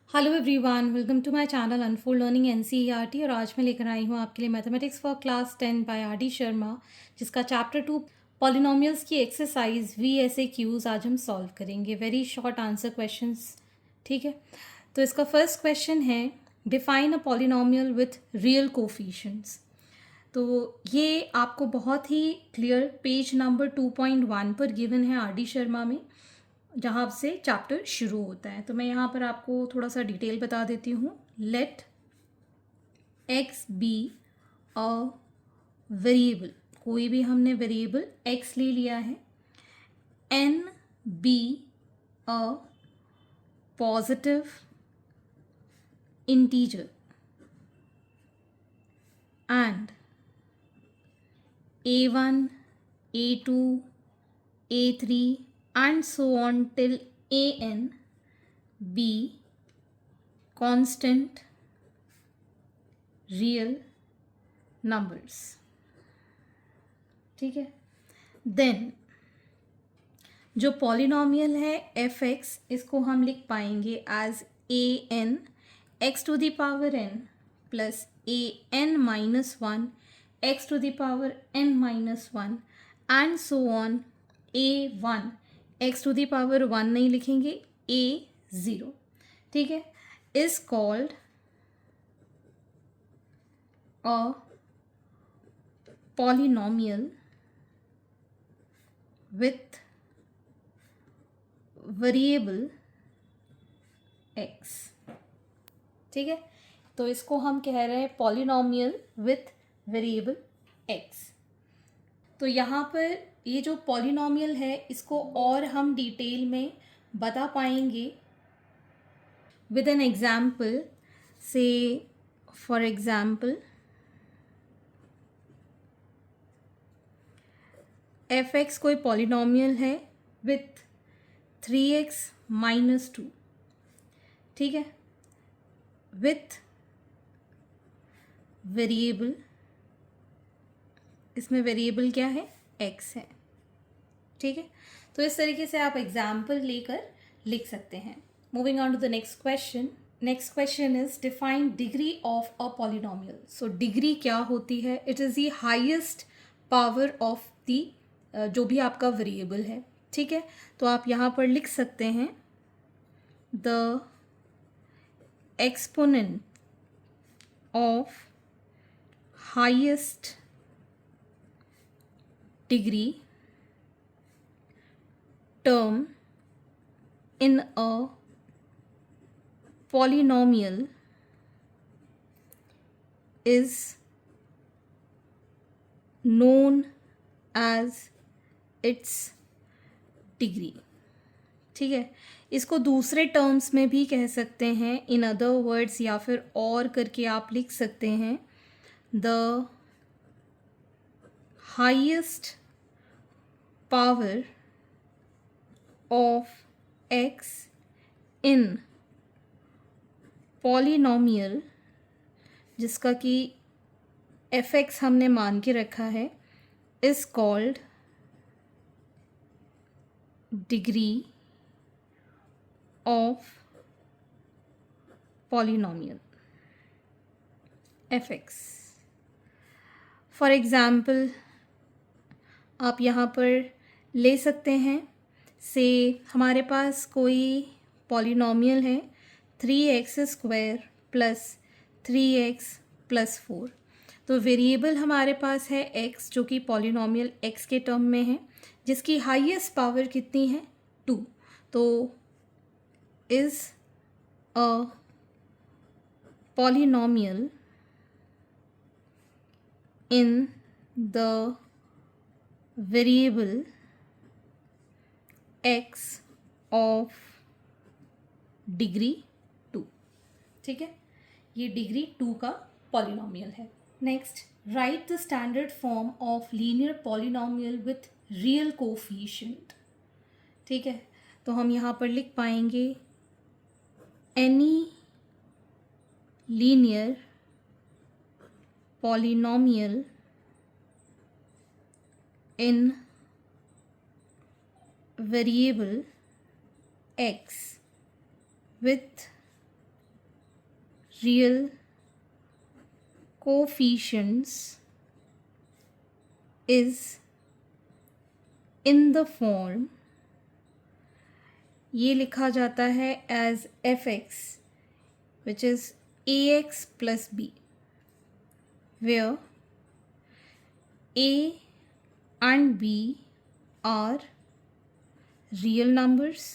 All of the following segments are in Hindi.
Hello everyone, welcome to my channel unfold learning NCERT. और आज मैं लेकर आई हूँ आपके लिए mathematics for class 10 by R D Sharma, जिसका चैप्टर 2 पॉलिनोमियल्स की एक्सरसाइज VSAQs आज हम सॉल्व करेंगे। वेरी शॉर्ट आंसर क्वेश्चंस, ठीक है। तो इसका फर्स्ट क्वेश्चन है, define a polynomial with real coefficients. तो ये आपको बहुत ही क्लियर पेज नंबर 2.1 पर गिवन है आर डी शर्मा में, जहाँ से चैप्टर शुरू होता है। तो मैं यहाँ पर आपको थोड़ा सा डिटेल बता देती हूँ। Let x be a variable, कोई भी हमने वेरिएबल एक्स ले लिया है। N be a positive integer and A1, A2, A3 and so on till AN be constant real numbers, ठीक है। देन जो पॉलिनोमियल है fx, इसको हम लिख पाएंगे as an x to the power n plus an minus 1 x to the power n minus 1 and so on a1 x to the power 1 नहीं लिखेंगे, a0, ठीक है। Is called a polynomial with variable x, ठीक है। तो इसको हम कह रहे हैं पॉलिनोमियल विथ वेरिएबल x। तो यहाँ पर ये जो पॉलिनोमियल है, इसको और हम डिटेल में बता पाएंगे विद एन एग्जाम्पल। से फॉर एग्जाम्पल, fx कोई पॉलिनोमियल है विथ 3x माइनस 2, ठीक है, विथ वेरिएबल, इसमें वेरिएबल क्या है, x है, ठीक है। तो इस तरीके से आप एग्जाम्पल लेकर लिख सकते हैं। Moving on to the next question. Next question is define degree of a polynomial. So degree क्या होती है? It is the highest power of the जो भी आपका वेरिएबल है, ठीक है। तो आप यहाँ पर लिख सकते हैं the exponent of highest degree term in a polynomial is known as its degree, ठीक है। इसको दूसरे टर्म्स में भी कह सकते हैं, इन अदर वर्ड्स, या फिर और करके आप लिख सकते हैं the highest power of x in polynomial, जिसका कि fx हमने मान के रखा है, is called degree of polynomial fx। For example, आप यहाँ पर ले सकते हैं, से हमारे पास कोई पॉलिनोमियल है 3x square plus 3x plus 4। तो वेरिएबल हमारे पास है x, जो कि पॉलिनोमियल x के टर्म में है, जिसकी हाईएस्ट पावर कितनी है, 2। तो is a polynomial in the variable x of degree 2, ठीक है। ये डिग्री 2 का पॉलिनोमियल है। Next, right the standard form of linear polynomial with real coefficient, ठीक है। तो हम यहाँ पर लिख पाएंगे any linear polynomial in variable x with real coefficients is in the form, ये लिखा जाता है as fx which is ax plus b, where a and b are real numbers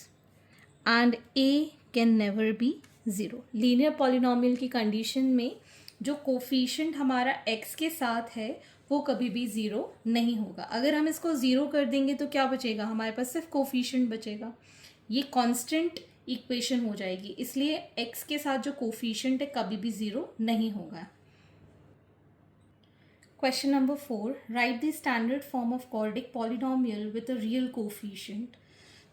and a can never be zero. Linear polynomial की कंडीशन में जो कोफिशिएंट हमारा x के साथ है वो कभी भी ज़ीरो नहीं होगा। अगर हम इसको ज़ीरो कर देंगे तो क्या बचेगा, हमारे पास सिर्फ कोफिशिएंट बचेगा, ये कांस्टेंट इक्वेशन हो जाएगी। इसलिए x के साथ जो कोफिशिएंट है कभी भी ज़ीरो नहीं होगा। Question number 4, right the standard form of quadratic polynomial with a real coefficient.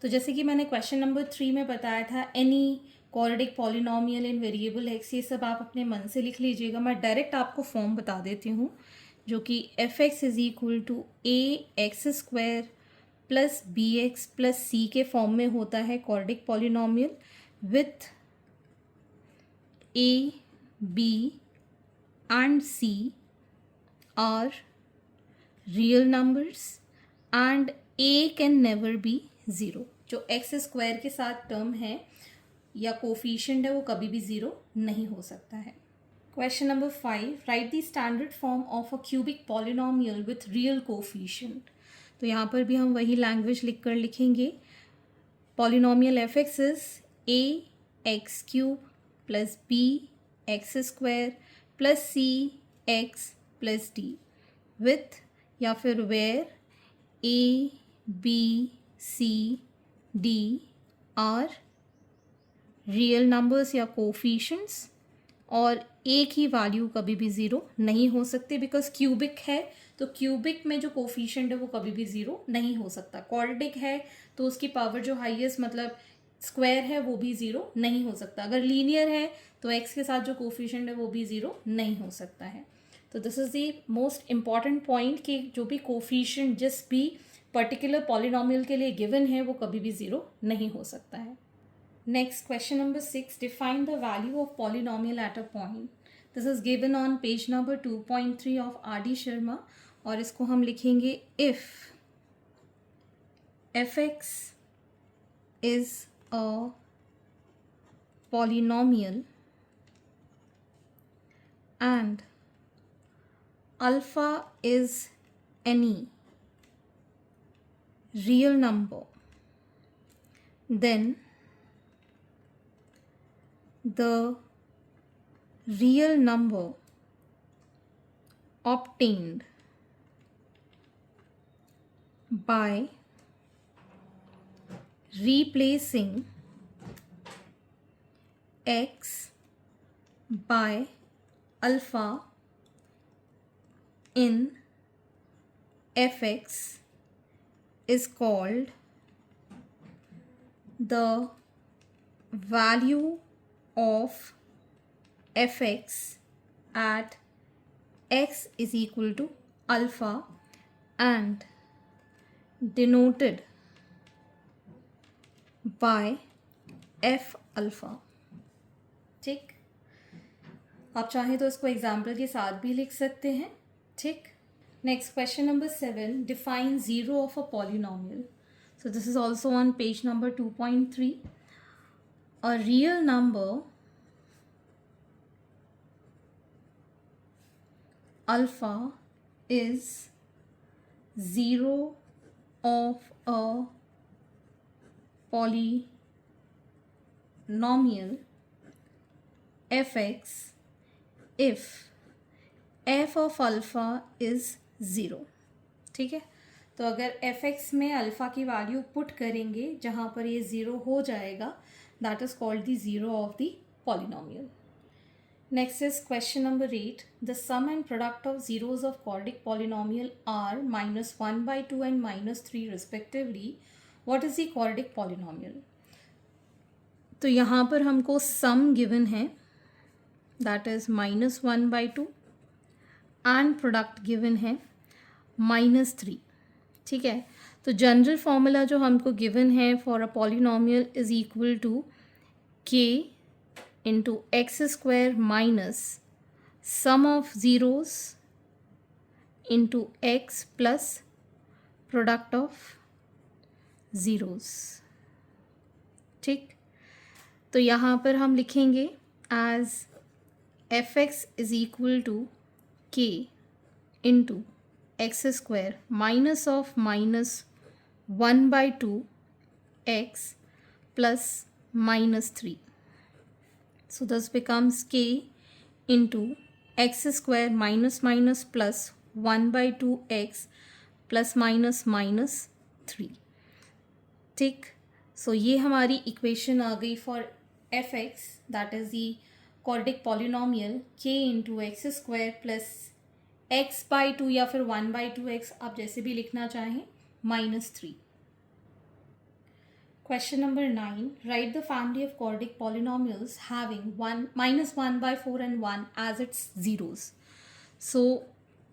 तो जैसे कि मैंने क्वेश्चन नंबर 3 में बताया था, एनी क्वाड्रेटिक पॉलिनॉमियल इन वेरिएबल एक्स, ये सब आप अपने मन से लिख लीजिएगा। मैं डायरेक्ट आपको फॉर्म बता देती हूँ, जो कि F x is equal to A X square plus B X plus C के फॉर्म में होता है quadratic polynomial with A B and C are real numbers and A can never be zero. जो एक्स स्क्वायर के साथ टर्म है या कोफिशिएंट है वो कभी भी ज़ीरो नहीं हो सकता है। Question number 5, right the standard form of a cubic polynomial with real coefficient. तो यहाँ पर भी हम वही लैंग्वेज लिख कर लिखेंगे। Polynomial f x is a x cube plus B x square plus c x plus d with या फिर where a b c d are real numbers या कोफिशिएंट्स और एक ही वैल्यू कभी भी ज़ीरो नहीं हो सकते, बिकॉज क्यूबिक है तो क्यूबिक में जो कोफिशिएंट है वो कभी भी ज़ीरो नहीं हो सकता। क्वाड्रेटिक है तो उसकी पावर जो हाईएस्ट मतलब स्क्वायर है वो भी ज़ीरो नहीं हो सकता। अगर लीनियर है तो एक्स के साथ जो कोफिशिएंट है वो भी ज़ीरो नहीं हो सकता है। तो this is the most important point कि जो भी कोफिशिएंट जिस भी पर्टिकुलर पॉलिनॉमियल के लिए गिवन है वो कभी भी ज़ीरो नहीं हो सकता है। Next question number 6, define the value of polynomial at a point. This is given on page number 2.3 of are D Sharma और इसको हम लिखेंगे if F x is a polynomial and alpha is any real number, then the real number obtained by replacing x by alpha in fx is called the value of fx at x is equal to alpha and denoted by f alpha। ठीक, आप चाहें तो इसको एग्जाम्पल के साथ भी लिख सकते हैं। ठीक, next question number 7, define zero of a polynomial. So this is also on page number 2.3. A real number alpha is zero of a polynomial fx if f of alpha is zero. ठीक है, तो अगर एफ एक्स में अल्फ़ा की वैल्यू पुट करेंगे जहाँ पर ये ज़ीरो हो जाएगा, that is called the zero of the polynomial. Next is question number 8, the sum and product of zeros of quadratic polynomial are -1/2 and -3 respectively, what is the quadratic polynomial. तो यहाँ पर हमको सम गिवन है, that is -1/2 and product given है -3। ठीक है, तो जनरल फॉर्मूला जो हमको गिवन है for a polynomial is equal to k into x square minus sum of zeros into x plus product of zeros. ठीक, तो यहाँ पर हम लिखेंगे as fx is equal to k into x square minus of minus 1 by 2 x plus minus 3. So this becomes k into x square minus minus plus 1 by 2 x plus minus minus 3. ठीक, सो ये हमारी इक्वेशन आ गई for F x, that is the quadratic polynomial k into x square plus x by two या फिर 1 बाई 2x, आप जैसे भी लिखना चाहें, -3. Question number 9. Write the family of quadratic polynomials having -1 by 4 and 1 as its zeros. So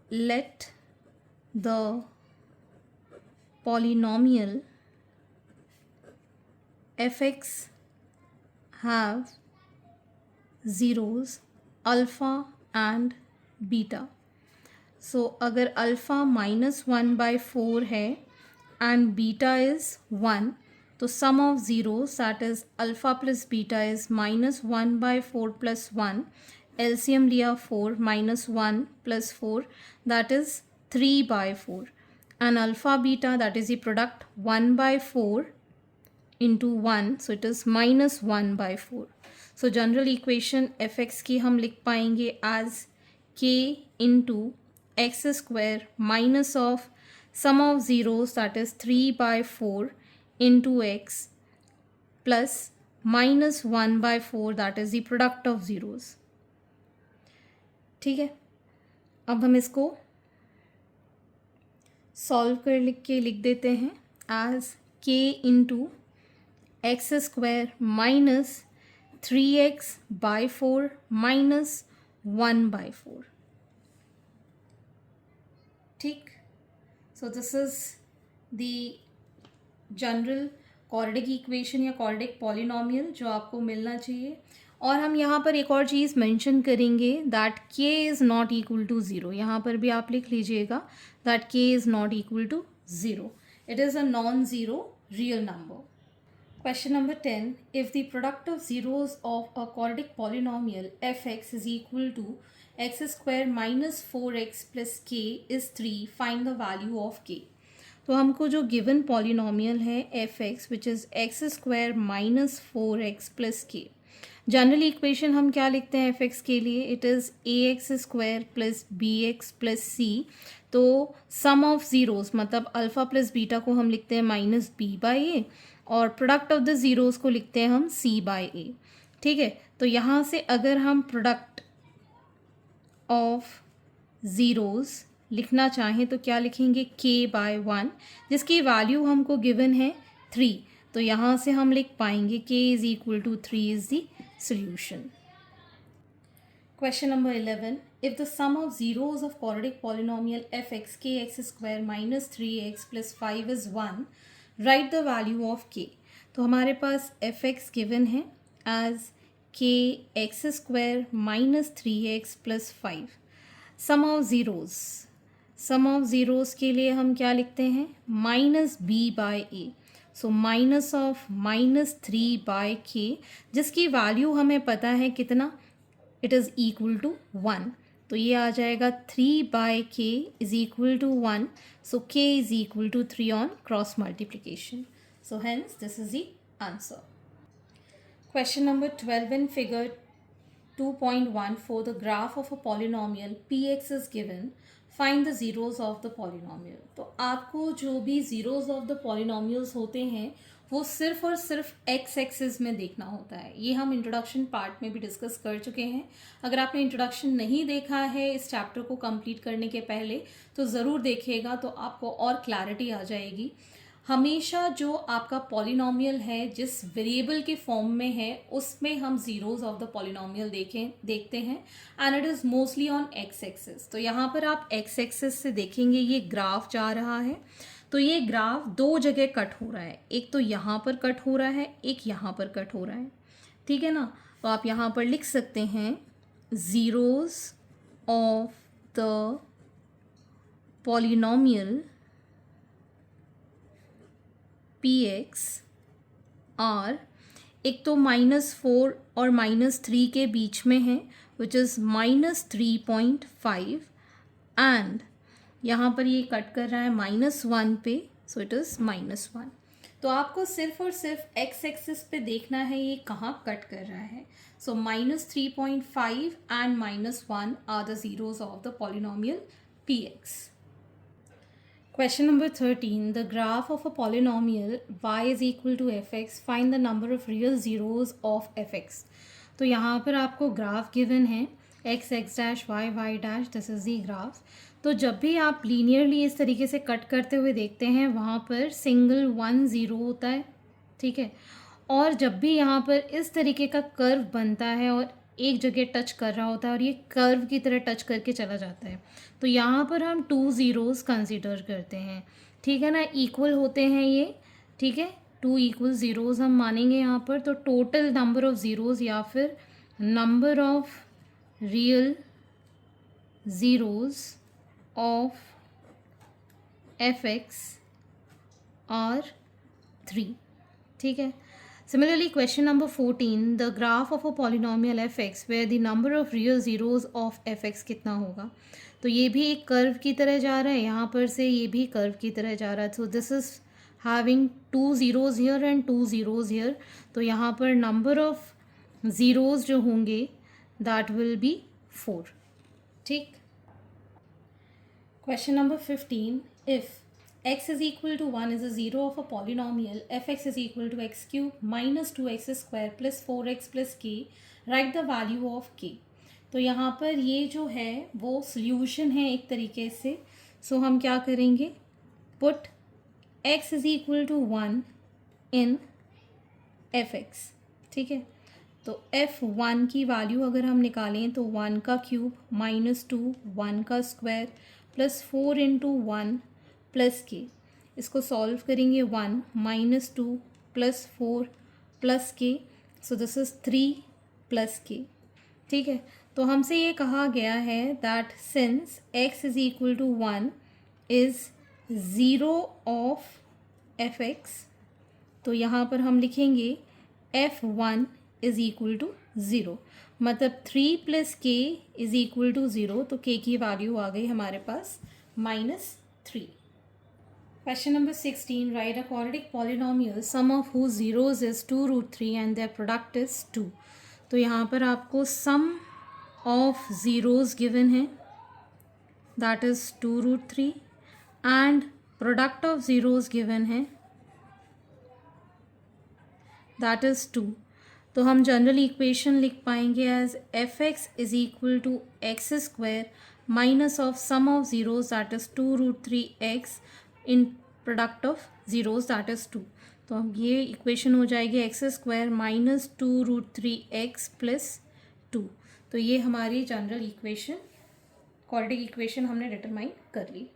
let the polynomial fx have zeros alpha and beta. So अगर अल्फ़ा -1 by 4 है and beta is 1, तो sum of zeros, that is alpha plus beta, is -1 by 4 plus 1. LCM लिया 4 -1 plus 4, that is 3 by 4. And alpha beta, that is the product 1 by 4 into 1, so it is -1 by 4. So general equation fx की हम लिख पाएंगे as k into x square minus of sum of zeros, that is 3 by 4 into x plus -1 by 4, that is the product of zeros. ठीक है, अब हम इसको सॉल्व कर के लिख देते हैं as k into x square minus 3x by 4 minus 1 by 4. ठीक, so this is the general quadratic equation या क्वाड्रेटिक पॉलिनोमियल जो आपको मिलना चाहिए. और हम यहाँ पर एक और चीज़ मेंशन करेंगे that k is not equal to 0. यहाँ पर भी आप लिख लीजिएगा that k is not equal to 0. It is a non zero real number. Question number 10. If the product of zeros of a quadratic polynomial fx is equal to x square minus 4x plus k is 3, find the value of k. तो हमको जो गिवन पॉलिनोमियल है F X which is X square minus 4x plus K, general equation हम क्या लिखते हैं एफ एक्स के लिए, it is A X square plus B X plus C. तो सम ऑफ ज़ीरोज़ मतलब अल्फ़ा प्लस बीटा को हम लिखते हैं माइनस बी बाई ए, और प्रोडक्ट ऑफ द ज़ीरोज़ को लिखते हैं हम सी बाई ए. ठीक है, तो यहाँ से अगर हम प्रोडक्ट ऑफ ज़ीरोज़ लिखना चाहें तो क्या लिखेंगे, k बाय 1, जिसकी वैल्यू हमको गिवन है 3. तो यहाँ से हम लिख पाएंगे k is equal to 3 is the solution. Question number 11. If the sum of zeros of quadratic polynomial fx kx square minus 3x plus 5 is 1, write the value of k. तो हमारे पास fx गिवन है as k x square minus 3x plus 5. Sum of zeros, sum of zeros के लिए हम क्या लिखते हैं, minus B by A. So minus of -3 by k, जिसकी वैल्यू हमें पता है कितना, इट इज़ इक्वल टू 1. तो ये आ जाएगा 3 बाय के is equal to 1. So k is equal to 3 on cross multiplication. So hence this is the answer. Question number 12. In figure 2.1, for the graph of a polynomial px is given, find the zeros of the polynomial. तो आपको जो भी zeros of the polynomials होते हैं वो सिर्फ और सिर्फ x एक्सिस में देखना होता है. ये हम इंट्रोडक्शन पार्ट में भी डिस्कस कर चुके हैं. अगर आपने इंट्रोडक्शन नहीं देखा है इस चैप्टर को कंप्लीट करने के पहले तो ज़रूर देखिएगा, तो आपको और क्लैरिटी आ जाएगी. हमेशा जो आपका पॉलिनोमियल है जिस वेरिएबल के फॉर्म में है उसमें हम ज़ीरोज़ ऑफ द पॉलिनोमियल देखते हैं and it is mostly on x axis. तो यहाँ पर आप एक्स एक्सिस से देखेंगे ये ग्राफ जा रहा है. तो ये ग्राफ दो जगह कट हो रहा है, एक तो यहाँ पर कट हो रहा है, एक यहाँ पर कट हो रहा है. ठीक है ना. तो आप यहाँ पर लिख सकते हैं zeros of the polynomial px are, एक तो -4 और -3 के बीच में है विच इज़ -3.5 एंड यहाँ पर ये कट कर रहा है -1 पे, सो इट इज़ -1। तो आपको सिर्फ और सिर्फ एक्स एक्सिस पे देखना है ये कहाँ कट कर रहा है। So -3.5 and -1 are the zeros of the polynomial px। Question number 13. The graph of a polynomial y is equal to fx. Find the number of real zeros of fx. तो यहाँ पर आपको ग्राफ गिवन है x x dash y y dash, this is the graph. तो जब भी आप लीनियरली इस तरीके से कट करते हुए देखते हैं वहाँ पर सिंगल 1 0 होता है, ठीक है। और जब भी यहाँ पर इस तरीके का कर्व बनता है और एक जगह टच कर रहा होता है और ये कर्व की तरह टच करके चला जाता है, तो यहाँ पर हम 2 ज़ीरोज़ कंसीडर करते हैं, ठीक है ना। इक्वल होते हैं ये, ठीक है, 2 इक्वल ज़ीरोज़ हम मानेंगे यहाँ पर। तो टोटल नंबर ऑफ़ ज़ीरोज़ या फिर number of real zeros of fx are 3, ठीक है। Similarly, question number 14, the graph of a polynomial fx where the number of real zeros of fx कितना होगा। तो ये भी एक कर्व की तरह जा रहा है, यहाँ पर से ये भी कर्व की तरह जा रहा है। So this is having 2 zeros here and 2 zeros here। तो यहाँ पर number of zeros जो होंगे that will be 4, ठीक। Question number 15, if x is equal to 1 is a zero of a polynomial fx is equal to x cube minus 2x square plus 4x plus k, write the value of k। तो यहाँ पर ये जो है वो सॉल्यूशन है एक तरीके से। सो हम क्या करेंगे, put x is equal to 1 in fx, ठीक है। तो f1 की वैल्यू अगर हम निकालें तो 1 का क्यूब -2 1 का स्क्वायर प्लस 4 इंटू 1 प्लस के, इसको सॉल्व करेंगे 1 -2 प्लस 4 प्लस के, सो दिस इज़ 3 प्लस के, ठीक है। तो हमसे ये कहा गया है that since x is equal to 1 is zero of fx, तो यहाँ पर हम लिखेंगे f1 इज़ इक्वल टू 0, मतलब 3 plus k is equal to 0। तो k की वैल्यू आ गई हमारे पास -3। Question number 16, write a quadratic polynomial sum of whose zeros is 2√3 and their product is 2। तो यहाँ पर आपको sum of zeros given है that is 2√3 and product of zeros given है that is 2। तो हम जनरल इक्वेशन लिख पाएंगे as fx is equal to x square minus of sum of zeros that is 2√3x in product of zeros that is 2। तो अब ये इक्वेशन हो जाएगी x square minus 2√3x plus 2। तो ये हमारी जनरल इक्वेशन, क्वाड्रेटिक इक्वेशन हमने डिटरमाइन कर ली।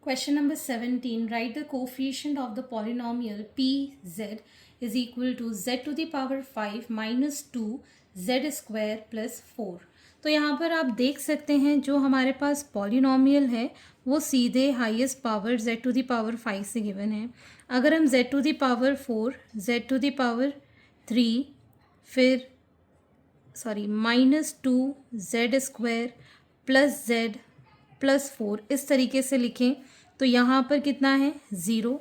Question number 17, write the coefficient of the polynomial pz is equal to z to the power 5 minus 2 z square plus 4। तो यहाँ पर आप देख सकते हैं जो हमारे पास पॉलिनोमियल है वो सीधे highest power z to the power 5 से गिवन है। अगर हम z to the power 4, z to the power 3, फिर -2 z square plus z plus 4 इस तरीके से लिखें तो यहाँ पर कितना है 0,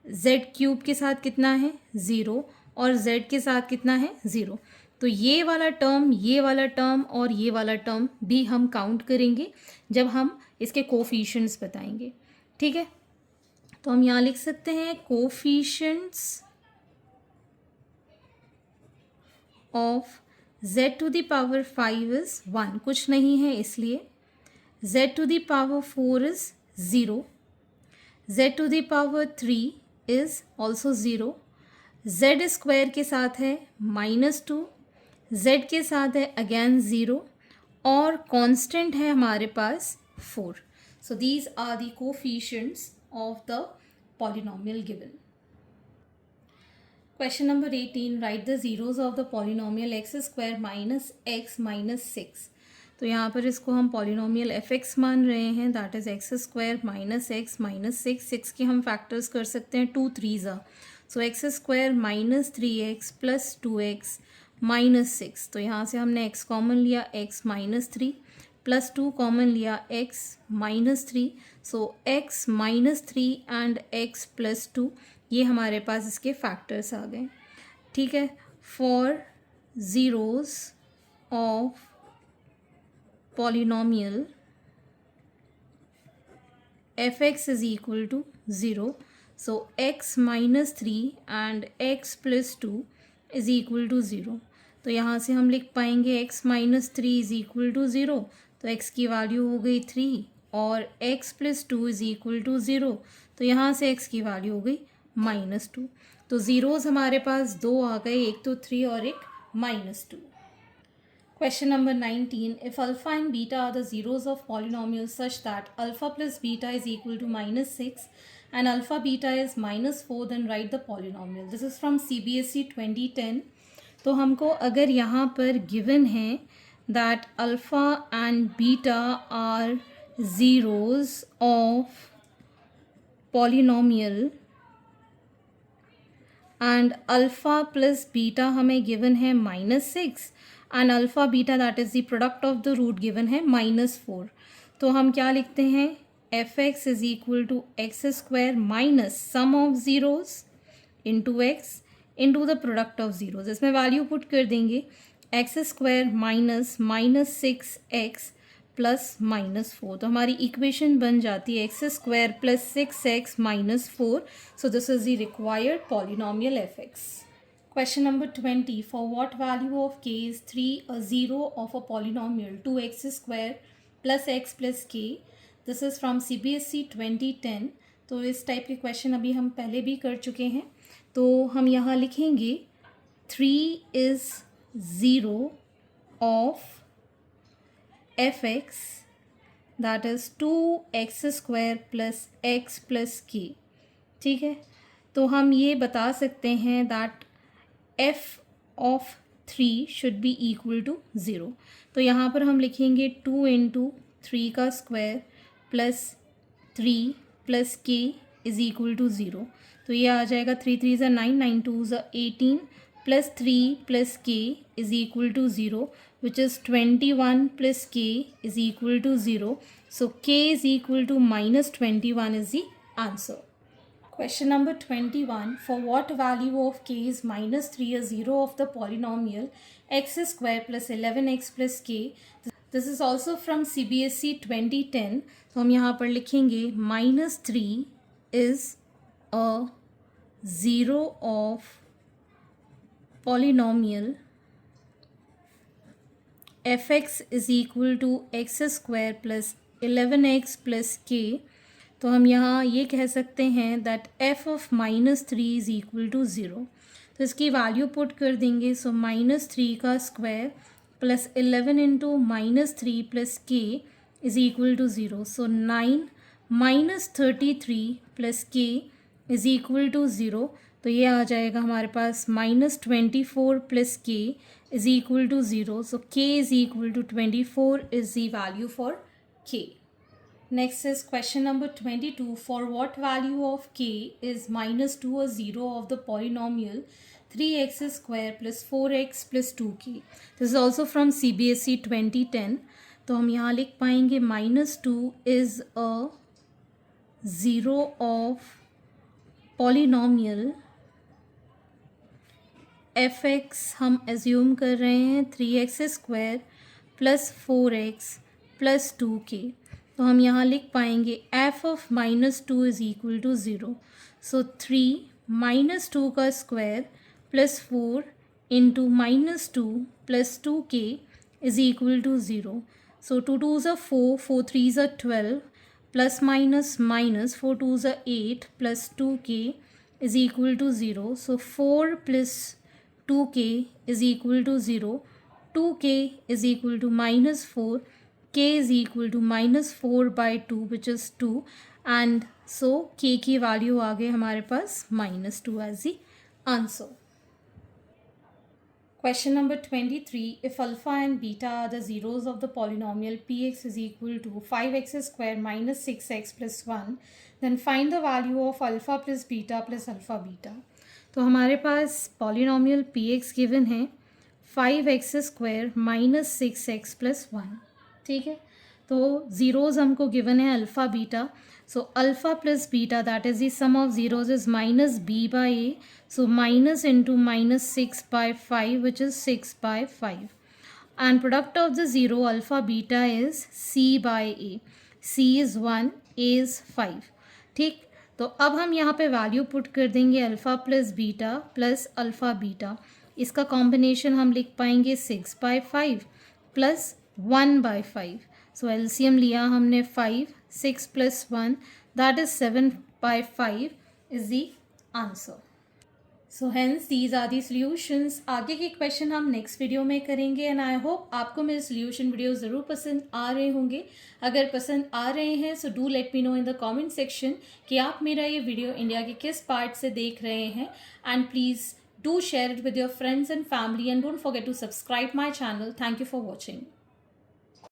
z क्यूब के साथ कितना है 0 और z के साथ कितना है 0। तो ये वाला टर्म, ये वाला टर्म और ये वाला टर्म भी हम काउंट करेंगे जब हम इसके कोफिशिएंट्स बताएंगे, ठीक है। तो हम यहाँ लिख सकते हैं coefficients of z to the power 5 is 1, कुछ नहीं है इसलिए z to the power 4 is 0, z to the power 3 is also 0, z square के साथ है -2, z के साथ है अगेन 0 और कांस्टेंट है हमारे पास 4। So these are the coefficients of the polynomial given. Question number 18, write the zeros of the polynomial x square minus x minus 6. तो यहाँ पर इसको हम पॉलिनोमियल एफ एक्स मान रहे हैं, that is X square minus X minus six. Six के हम फैक्टर्स कर सकते हैं 2 3 so X square minus 3x plus 2x minus 6. तो यहाँ से हमने x कॉमन लिया, x माइनस 3 प्लस 2 कॉमन लिया, x minus 3. So x minus 3 and x plus 2, ये हमारे पास इसके फैक्टर्स आ गए. ठीक है. For zeros of polynomial fx is equal to 0. So x minus 3 and x plus 2 is equal to 0. तो यहाँ से हम लिख पाएंगे x minus 3 is equal to 0. तो x की वैल्यू हो गई 3 और x plus 2 is equal to 0. तो यहाँ से x की वैल्यू हो गई -2. तो ज़ीरोज़ हमारे पास दो आ गए, एक तो 3 और एक -2. Question number 19. If alpha and beta are the zeros of polynomials such that alpha plus beta is equal to -6 and alpha beta is -4, then write the polynomial. This is from CBSE 2010. तो हमको अगर यहाँ पर given है that alpha and beta are zeros of polynomial and alpha plus beta हमें given है -6 and alpha beta that is the product of the root given है -4. तो हम क्या लिखते हैं, fx is equal to x square minus sum of zeros into x into the product of zeros. इसमें वैल्यू पुट कर देंगे, x square minus -6x plus -4. तो हमारी इक्वेशन बन जाती है x square plus 6x minus 4. So this is the required polynomial F x. Question number 20. For what value of k is 3 a zero of a polynomial 2x square plus x plus k? This is from CBSE 2010. तो इस टाइप के क्वेश्चन अभी हम पहले भी कर चुके हैं. तो हम यहाँ लिखेंगे 3 is 0 of fx, that is 2x square plus x plus k. ठीक है. तो हम ये बता सकते हैं that f of 3 should be equal to 0. तो यहाँ पर हम लिखेंगे 2 into 3 का square plus 3 plus k is equal to 0. तो ये आ जाएगा 3 3 ज़ा 9, 9 2 ज़ा 18 plus 3 plus k is equal to 0, which is 21 plus k is equal to 0. So k is equal to -21 is the answer. Question number 21. For what value of k is -3 a zero of the polynomial x square plus 11x plus k? This is also from CBSE 2010. तो हम यहाँ पर लिखेंगे -3 is a zero of polynomial fx is equal to x square plus 11x plus k. तो हम यहाँ ये कह सकते हैं that f of -3 is equal to 0. तो इसकी वैल्यू पुट कर देंगे. सो -3 का square plus 11 into -3 plus k is equal to 0. So 9 -33 plus k is equal to 0. तो ये आ जाएगा हमारे पास -24 plus k is equal to 0. So k is equal to 24 is the value for k. Next is question number 22. For what value of k is -2 a zero of the polynomial 3x square plus 4x plus 2k? This is also from CBSE 2010. तो हम यहाँ लिख पाएंगे -2 is a zero of polynomial fx हम assume कर रहे हैं 3x square plus 4x plus 2k. तो हम यहाँ लिख पाएंगे f of -2 is equal to 0. So 3 -2 का square plus 4 into -2 plus 2k is equal to 0. So 2 2 ज़ा 4, 4 3 ज़ा 12 प्लस माइनस माइनस 4 2 ज़ा 8 plus 2k is equal to 0. So 4 plus 2k is equal to 0. 2k is equal to -4. k is equal to -4 by 2 which is 2, and so k की वैल्यू आ गई हमारे पास -2 as the answer. Question number 23. If alpha and beta are the zeros of the polynomial px is equal to 5x square minus 6x plus 1, then find the value of alpha plus beta plus alpha beta. तो हमारे पास polynomial px given है 5x square minus 6x plus 1. ठीक है, तो ज़ीरोज़ हमको गिवन है alpha beta. So alpha plus beta that is the sum of zeros is minus B by A. So minus into minus 6/5 which is 6/5. And product of the zero alpha beta is c by a. c is 1, a is 5. ठीक, तो अब हम यहाँ पे वैल्यू पुट कर देंगे alpha plus beta plus alpha beta. इसका कॉम्बिनेशन हम लिख पाएंगे 6/5 प्लस 1/5. सो एलसीएम लिया हमने 5, 6 plus 1 that is 7/5 is the answer. So hence these are the solutions. आगे के क्वेश्चन हम नेक्स्ट वीडियो में करेंगे एंड आई होप आपको मेरे सॉल्यूशन वीडियो ज़रूर पसंद आ रहे होंगे. अगर पसंद आ रहे हैं so do let me know in the comment section कि आप मेरा ये वीडियो इंडिया के किस पार्ट से देख रहे हैं. And please do share it with your friends and family and don't forget to subscribe my channel. Thank you for watching.